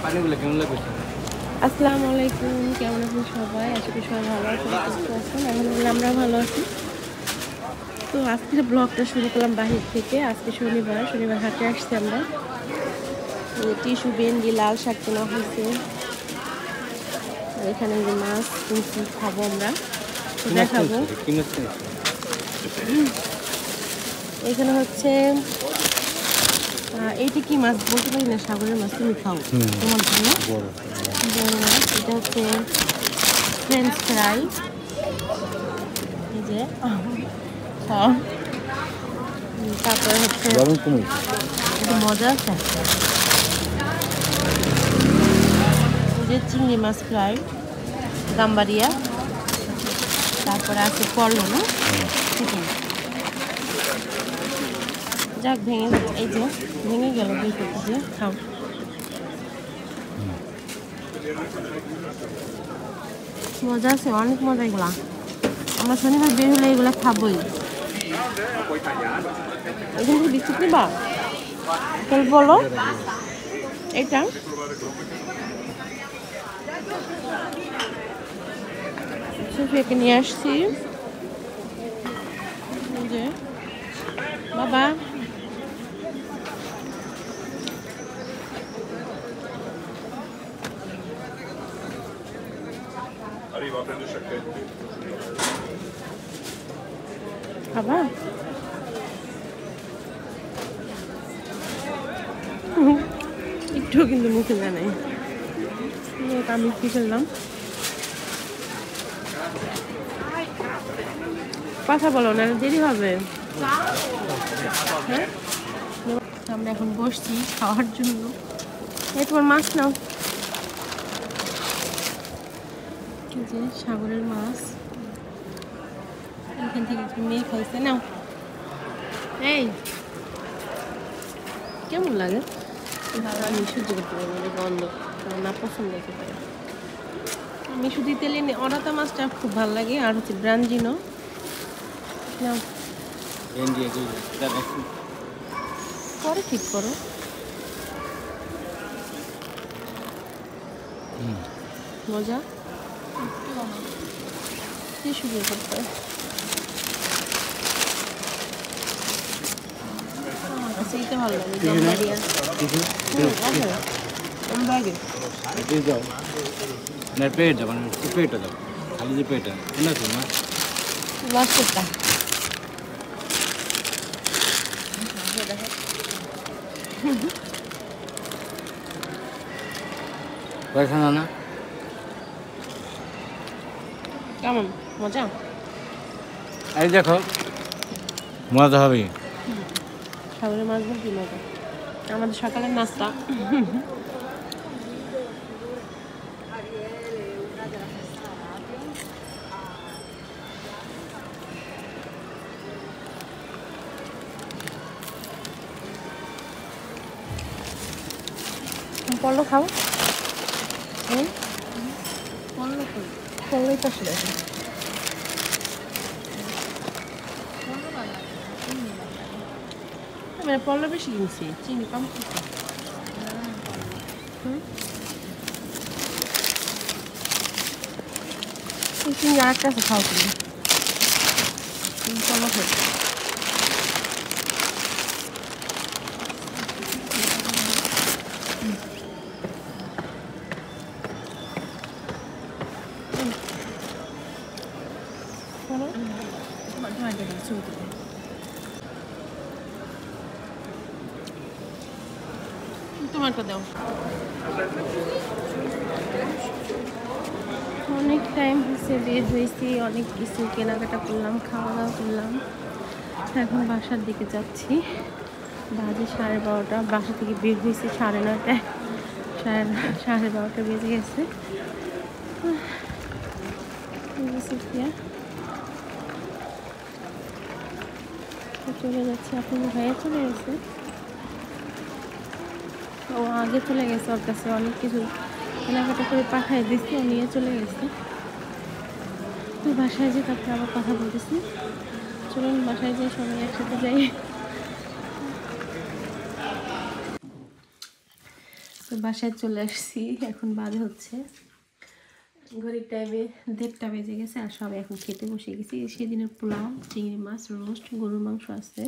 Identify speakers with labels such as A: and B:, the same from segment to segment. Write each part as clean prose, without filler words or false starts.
A: আসসালামু আলাইকুম, কেমন আছেন সবাই? আশা করি সবাই ভালো আছেন, সুস্থ আছেন। আলহামদুলিল্লাহ আমরাও ভালো আছি। তো আজকের ব্লগটা শুরু করলাম বাহির থেকে। আজকে শনিবার হাটে আসছি আমরা। টিস্যু, ভেন্ডি, লাল শাক কেনা হয়েছে। আর এখানে যে মাছ কিনছি, খাবো আমরা, দেখাবো। এখানে হচ্ছে এইটা কি মাছ বলতে পারি না, সাগরের মাছ। তুমি খাও, তোমার জন্য বড় মাছ। এটা হচ্ছে ফ্রেঞ্চ ফ্রাই। এই যে তারপরে হচ্ছে মজা আছে যে চিংড়ি মাছ ফ্রাই, গাম্বারিয়া। তারপরে আছে করলো না চিকেন। যাক, ভেঙে গেছে, এই যে ভেঙে গেল দুই কেজি দিয়ে। খাও। মজা আছে, অনেক মজা এগুলা। আমরা শনিবার বের হলে এগুলা খাবোই। এখান থেকে বিস্কুট নিবা? তাহলে বলো। এটা সুফিয়াকে নিয়ে আসছি। যে বাবা খাবা? একটু কিন্তু মুখে জানাই। আমি কি করলাম, কথা বলো না, দেরি হবে। হ্যাঁ, আমরা এখন বসছি খাওয়ার জন্য। এই তোমার মাছ নাও, যে সাগরের মাছ এখান থেকে মেয়ে খাইছে। নাও। এই কেমন লাগে? আমি সহ্য করতে পারি না গন্ধ, না পছন্দ করতে পারি। আমি শুধু তেলে অরাতা মাছটা খুব ভালো লাগে, আর হচ্ছে ব্রাঞ্জিনো। নাও, পরে ঠিক করো। মজা কি শুরু করতে সেইটা ভালো লাগে।
B: পেট যাবো, পেটটা যাবো, খালি যে পেটটা না
A: লাস্টেরটা
B: পয়সা না
A: কেমন মজা?
B: এই দেখো, মজা হবে।
A: সাগরের মাছ কি মজা। আমাদের সকালের নাস্তা। পল্ল খাও। পল্লই তো আসলে মানে পল্ল বেশি কিনছি, চিনি কম কিনছি। চিনি আর একটা আছে, খাও তুমি। পল্ল খাই। তোমারটা দাও। অনেক টাইম হয়েছে, বের হয়েছি, অনেক কিছু কেনাকাটা করলাম, খাওয়া দাওয়া করলাম। এখন বাসার দিকে যাচ্ছি। বাজে 12:30। বাসা থেকে বের হয়েছি 9:30টায়। 12:30 বেজে গেছে। চলে যাচ্ছে। আপনার ভাইয়া চলে গেছে, ও আগে চলে গেছে। ওর কাছে অনেক কিছু কেনাকাটা করে পাঠিয়ে দিচ্ছি, ও নিয়ে চলে গেছে। তো বাসায় যে তারপরে আবার কথা বলতেছি। চলুন বাসায় যাই, সবাই একসাথে যাই। তো বাসায় চলে আসছি, এখন বাজে হচ্ছে ঘড়ির টাইমে 1:30 বেজে গেছে। আর সবাই এখন খেতে বসে গেছি। সেদিনের পোলাও, চিংড়ি মাছ, রোস্ট, গরুর মাংস আছে,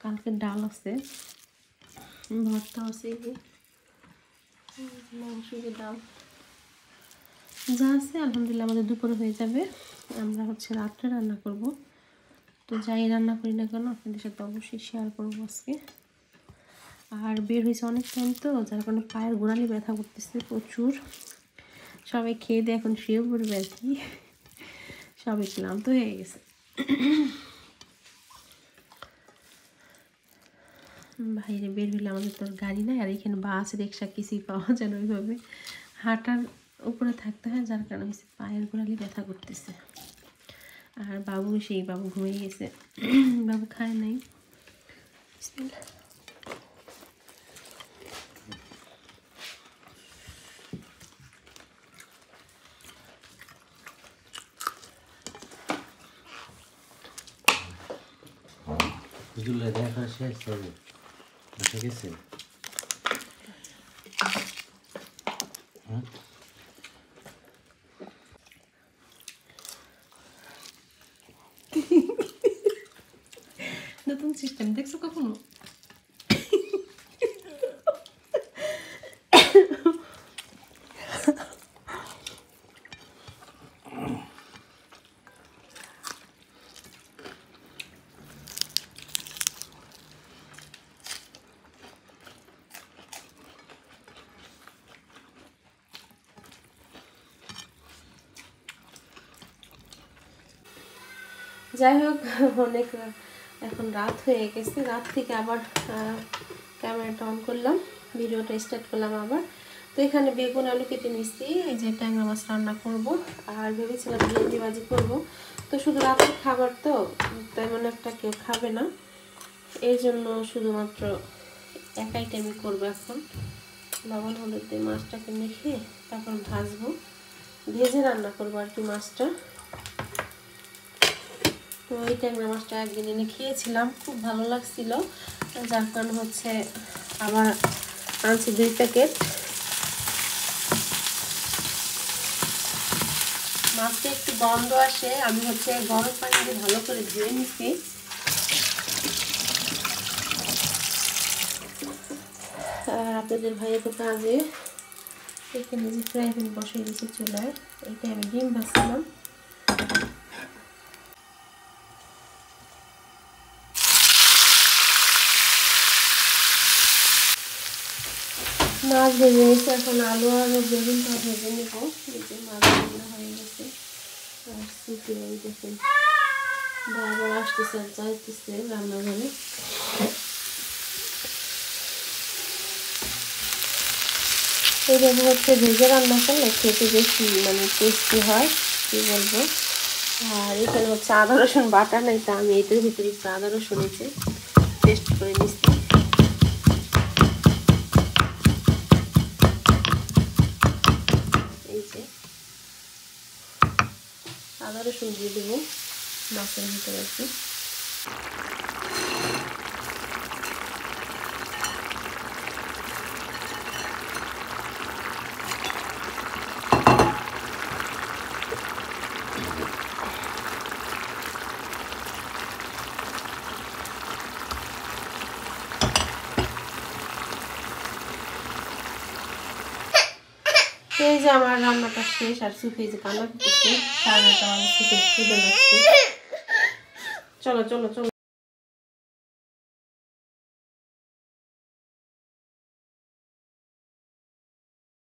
A: কালকে ডাল আছে, ভর্তা আছে, মাংস, ডাল যা আছে আলহামদুলিল্লাহ আমাদের দুপুরে হয়ে যাবে। আমরা হচ্ছে রাত্রে রান্না করব। তো যাই রান্না করি না কেন আপনাদের সাথে অবশ্যই শেয়ার করবো আজকে। আর বের হয়েছে অনেক টাইম, তো যার কারণে পায়ের গোড়ালি ব্যথা করতেছে প্রচুর। সবাই খেয়ে দিয়ে এখন শুয়ে পড়বে আর কি, সবাই ক্লান্ত হয়ে গেছে। বাইরে বের হইলে আমাদের তো গাড়ি নাই, আর এখানে বাস রিক্সা কিছুই পাওয়া যায় না, ওইভাবে হাঁটার উপরে থাকতে হয়, যার কারণে হচ্ছে পায়ের গোড়ালি ব্যথা করতেছে। আর বাবু সেই বাবু ঘুমিয়ে গেছে, বাবু খায় নাই।
B: দেখা শেষ হবে, বসে গেছে।
A: নতুন সিস্টেম দেখছো কখনো? যাই হোক, অনেক এখন রাত হয়ে গেছে। রাত থেকে আবার ক্যামেরাটা অন করলাম, ভিডিওটা স্টার্ট করলাম আবার। তো এখানে বেগুন আলু কেটে নিচ্ছি, এই যে ট্যাংরা মাছ রান্না করব। আর ভেবেছিলাম ভেন্ডি ভাজি করব। তো শুধু রাতের খাবার তো তেমন একটা কেউ খাবে না, এই জন্য শুধুমাত্র একাই টাইমে করবো। এখন লবণ হলুদ দিয়ে মাছটাকে মেখে তারপর ভাজবো, ভেজে রান্না করবো আর কি মাছটা। তো এই ট্যাংরা মাছটা একদিন এনে খেয়েছিলাম, খুব ভালো লাগছিল, যার কারণে হচ্ছে আবার আনছি 2 প্যাকেট। মাছটা একটু গন্ধ আসে, আমি হচ্ছে গরম পানি দিয়ে ভালো করে ধুয়ে নিচ্ছি। আর আপনাদের ভাইয়া তো কাজে, এখানে যে ফ্রাই প্যান বসিয়ে দিয়েছি চুলায়, এইটা আমি ডিম ভাজছিলাম। মাছ ভেজে নিয়েছি, এখন আলু আর বেগুনটা ভেজে নেব। এই যে মাছ রান্না হয়ে গেছে। আর সুপি ওই দেখুন বারবার আসতেছে আর যাইতেছে রান্নাঘরে। এইভাবে হচ্ছে ভেজে রান্না করলে খেতে বেশি টেস্টি হয়, কি বলবো। আর এখানে হচ্ছে আদা রসুন বাটা নাই, তা আমি এটার ভিতরে একটু আদা রসুন এসে পেস্ট করে নিচ্ছি। এই যে আদা রসুন দিয়ে দেবো মাছের ভিতরে একটু। এই যে আমার রান্নাটা শেষ, আর সুফি যে কান্না করতেছে, সারাটা আমার সুফি খুলে লাগছে। চলো চলো চলো।